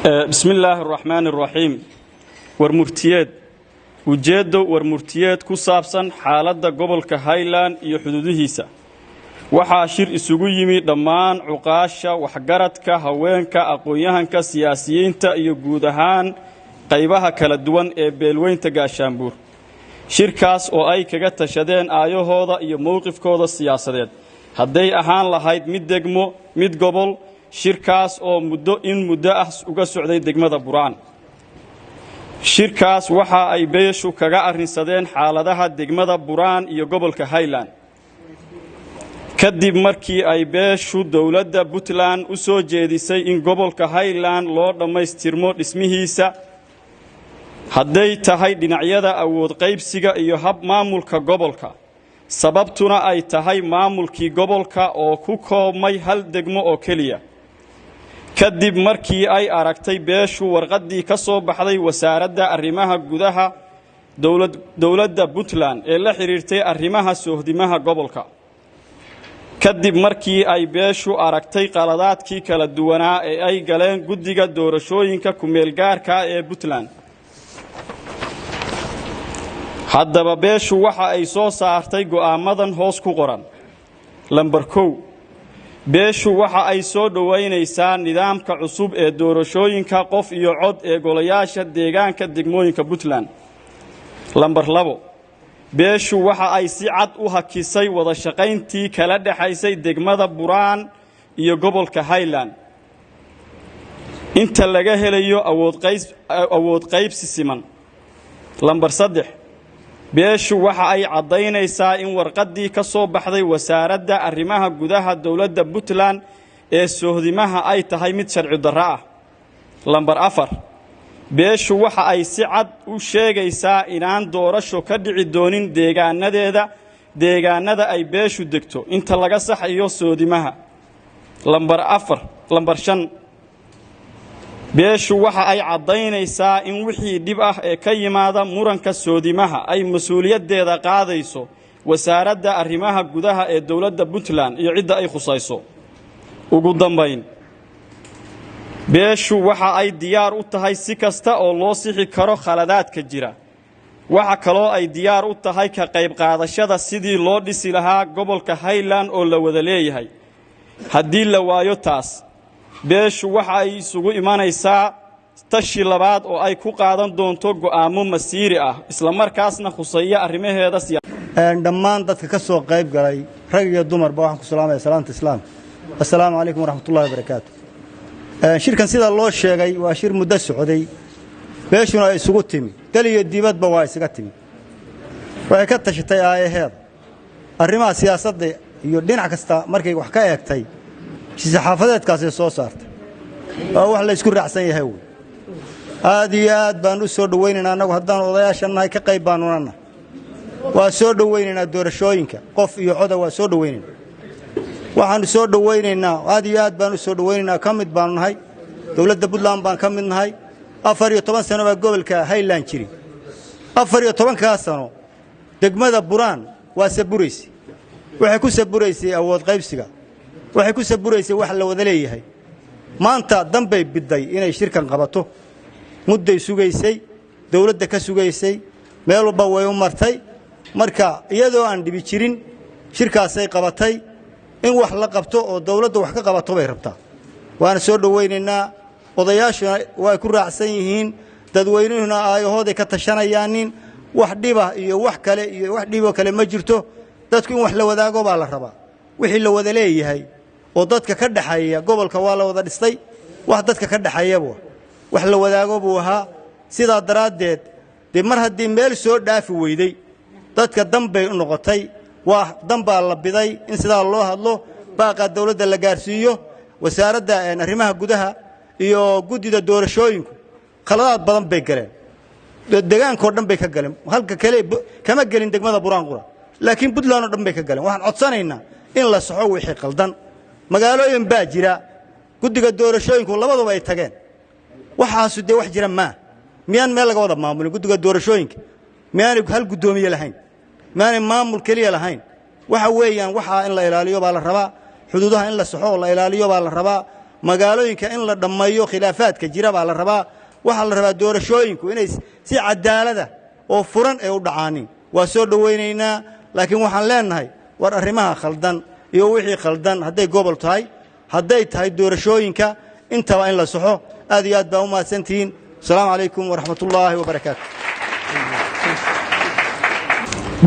بسم الله الرحمن الرحيم ورمرتيات وجيدو ورمرتيات كصابسا حالة قبل كهايلان يحدودهيسا وحاشر isugu yimi dhammaan cuqaasha waxgaradka haweenka aqoonyahanka siyaasiyiinta iyo guud ahaan qaybaha kala duwan ee beelweynta gaashaanbuur shirkaas oo ay kaga tashadeen aayahooda iyo mowqifkooda siyaasadeed hadday ahaan lahayd mid degmo mid gobol shirkaas oo muddo ah uga socday degmada Buraan shirkaas waxa ay beeshu kaga arrinsadeen xaaladaha degmada Buraan iyo gobolka Highland kadib markii ay beeshu dawladda Puntland u soo jeedisay in gobolka Highland loo dhameystirmo dhismihiisa hadday tahay dhinacyada awood qaybsiga iyo hab maamulka gobolka sababtuna ay tahay maamulkii gobolka oo ku koobmay hal degmo oo kaliya kadib markii ay aragtay beeshu warqadii ka soo baxday wasaaradda arrimaha gudaha dawladda Puntland ee la xiriirtay arrimaha soohdimaha gobolka kadib markii ay beeshu aragtay qaladaadkii kala duwanaa ee ay galeen guddiga doorashooyinka ku meel gaarka ee Puntland haddaba beeshu waxa ay soo saartay go'aamadan hoos ku qoran lambar 1 beeshu waxa ay soo dhaweynaysaa nidaamka cusub ee doorashooyinka qof iyo cod ee golayaasha deegaanka degmooyinka Puntland lambar 2 beeshu waxa ay si cad u hakisay wada shaqayntii kala dhaxaysay degmada Buraan iyo gobolka Highland inta laga helayo awood qaybsi siman lambar 3 beeshu waxa ay cadaynaysaa in warqadii ka soo baxday wasaaradda arrimaha gudaha dawladda Puntland ee soohdimaha ay tahay mid sharci darro ah lambar 4 beeshu waxa ay si cad u sheegaysaa inaan doorasho ka dhici doonin deegaanada ay beeshu degto inta laga saxayo soodimaha lambar 5 beeshu waxa ay cadaynaysaa in wixii dib ah ee ka yimaada muranka soodimaha ay mas'uuliyadeeda qaadayso wasaaradda arrimaha gudaha ee dawladda Puntland iyo cidda ay khusayso ugu dambayn beeshu waxa ay diyaar u tahay si kasta oo loo sixi karo khaladaadka jira waxa kaloo ay diyaar u tahay ka qayb qaadashada sidii loo dhisi lahaa gobolka Highland oo la wada leeyahay haddii la waayo taas beeshu waxa ay isugu imanaysaa tashi labaad oo ay ku qaadan doonto go'aamo masiiri ah isla markaasna khusaya arrimaheeda dhammaan dadka ka soo qayb galay rag iyo dumarba waxaan ku salaamayaa salaanta islaam assalaamu alaykum waraxmatullaahi wabarakaatuh shirkan sida loo sheegay waa shir muddo socday beeshuna ay isugu timi daliyo dibadba waa isaga timi waxay ka tashatay aayaheeda arrimaha siyaasadda iyo dhinac kasta markay wax ka eegtay saxaafadeedkaas soo saartay oo wax la isku raacsan yahay aad iyo aad baan u soo dhaweynaynaa anagu haddaan odayaashanahay ka qayb baanuna waa soo dhaweynaynaa doorashooyinka qof iyo coda waa soo dhaweynaynaa waxaan soo dhaweynaynaa aad iyo aad baan u soo dhaweynaynaa kamid baan nahay dawladda Puntland baan kamid nahay 14 sano baa gobolka Highland jiri 14 sano degmada Buraan waa saburaysay waxay ku saburaysay awood qaybsiga waxay ku saburaysay wax la wada leeyahay maanta danbay biday inay shirkan qabato mudday sugaysay dawladda ka sugaysay meel walba way u martay marka iyadoo aan dhibi jirin shirkaasay qabatay in wax la qabto oo dawladda wax ka qabato bay rabtaa waana soo dhaweynaynaa odayaashuna way ku raacsan yihiin dadweynuhuna aayahooda ka tashanayaan wax dhiba iyo wax kale iyo wax dhibo kale ma jirto dadku in wax la wadaago baa la rabaa wixii la wada leeyahay oo dadka ka dhaxaya gobolka waa la wada dhistay wax dadka ka dhaxayaba wax la wadaago buu ahaa sida daraadeed mar haddii meel soo dhaafi weyday dadka danbay u noqotay waa danbaa la biday in sida loo hadlo baaqa dawladda la gaarsiiyo wasaaradda arrimaha gudaha iyo guddida doorashooyinku qaladaad badan bay galeen deegaanka oo dhan bay ka galeen halka kale kama galin degmada Buraan qura laakiin Puntland oo dhan bay ka galeen waxaan codsanaynaa in la saxo wixii qaldan magaalooyin baa jira guddiga doorashooyinku labaduba ay tageen waxaas wax jira miyaan meel laga wada maamulin guddiga doorashooyinka miyaan hal gudoomiye lahayn miyaan maamul kaliya lahayn waxa weeyaan waxa in la ilaaliyo baa la rabaa xuduudaha in la saxo la ilaaliyo baa la rabaa magaalooyinka in la dhammeeyo khilaafaadka jira baa la rabaa waxaa la rabaa doorashooyinku inay si cadaalada oo furan ay u dhacaanin waa soo dhawaynaynaa laakiin waxaan leenahay war arrimaha khaldan iyo wixii khaldan hadday gobol tahay hadday tahay doorashooyinka intaba in la saxo aad iyo aad baa u mahadsantihiin asalaamu calaykum waraxmatullaahi wabarakaatu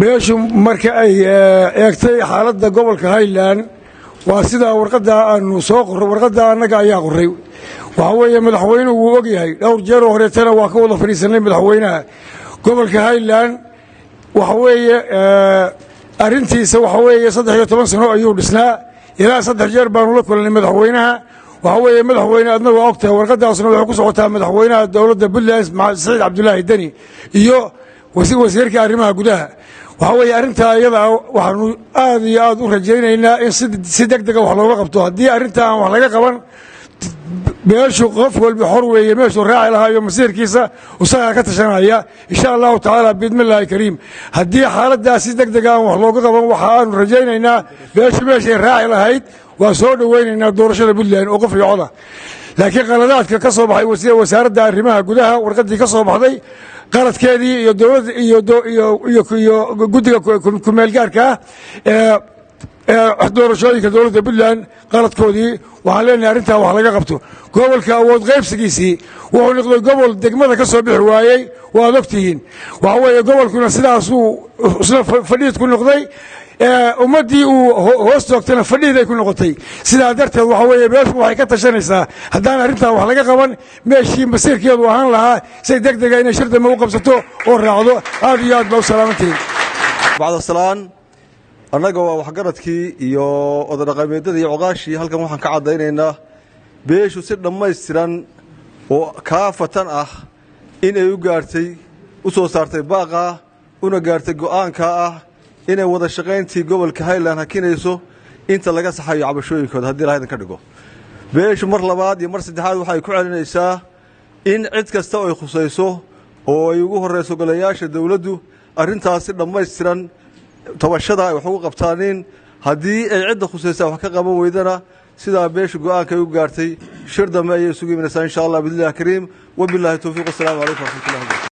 beeshu marka ay eegtay xaaladda gobolka Highland waa sida warqadda aanu soo qorro warqadda annaga ayaa qorray waxa weeye madaxweynuhu wuu og yahay dhowr jeer oo horeetana waa ka wada fadhiisanay madaxweynaha gobolka Highland waxa weeye arrintiisa waxa weeye 13 sano ayuu dhisnaa ilaa 3 jeer baanu la kulannay madaxweynaha waxa weeye madaxweyne adna waa ogtahay warqadaasna waxay ku socotaa madaxweynaha dawladda Puntland Saciid Cabdullaahi Dani iyo wasiirka arrimaha gudaha waxa weeye arrintaa iyada waxaanu aad iyo aad u rajaynaynaa in si degdeg ah wax looga qabto haddii arrintaa aan wax laga qaban beeshu qof walba xor weeye meeshuu raaci lahaa iyo masiirkiisa isagaa ka tashanaya insha allahu tacaala biidmillaahi kariim haddii xaaladdaas si degdeg ah aan wax looga qaban waxa aanu rajaynaynaa beeshu meeshay raaci lahayd waa soo dhawaynaynaa doorashada Puntland oo qof iyo cod ah laakiin qaladaadka ka soo baxay wasaaradda arrimaha gudaha warqaddii ka soo baxday qaladkeedii iyo dawladda iyo guddiga ku-meel gaarka doorashooyinka dawladda Puntland qaladkoodii waxaan leenahay arrintaa wax laga qabto gobolka awood qaybsigiisii wuxuu noqday gobol degmada ka soo bixi waayey waad ogtihiin waxa weeye gobolkuna sidaasuu isla fadhiid ku noqday ummaddii uu hoos joogtana fadhiiday ku noqotay sidaa darteed waxa weeye beeshu waxay ka tashanaysaa haddaan arrintaa wax laga qaban meeshii masiirkeedu ahaan lahaa say degdega inay shir dambe u qabsato oo raacdo aad iyo aad baa u salaamantihiin bacdasalaan annaga waa waxgaradkii iyo odadhaqameedyada iyo coqaashii halkan waxaan ka caddaynaynaa beeshu si dhammaystiran oo kaafatan ah inay u gaartay u soo saartay baaqa una gaartay go'aanka ah inay wada shaqayntii gobolka Highland hakinayso inta laga saxayo cabashooyinkooda haddii la idin ka dhigo beeshu mar labaad iyo mar saddexaad waxay ku celinaysaa in cid kasta oo ay khusayso oo ay ugu horeyso golayaasha dawladdu arrintaas si dhammaystiran tabashada ay wax ugu qabtaanin haddii ay cidda khusaysaa wax ka qaban weydana sidaa beeshu go'aanka ay u gaartay shir dambe ayay isugu imanaysaa insha Allah billahi kariim wa billahi tawfiiq. Assalaamu calaykum wa rahmatullahi wa barakatuh.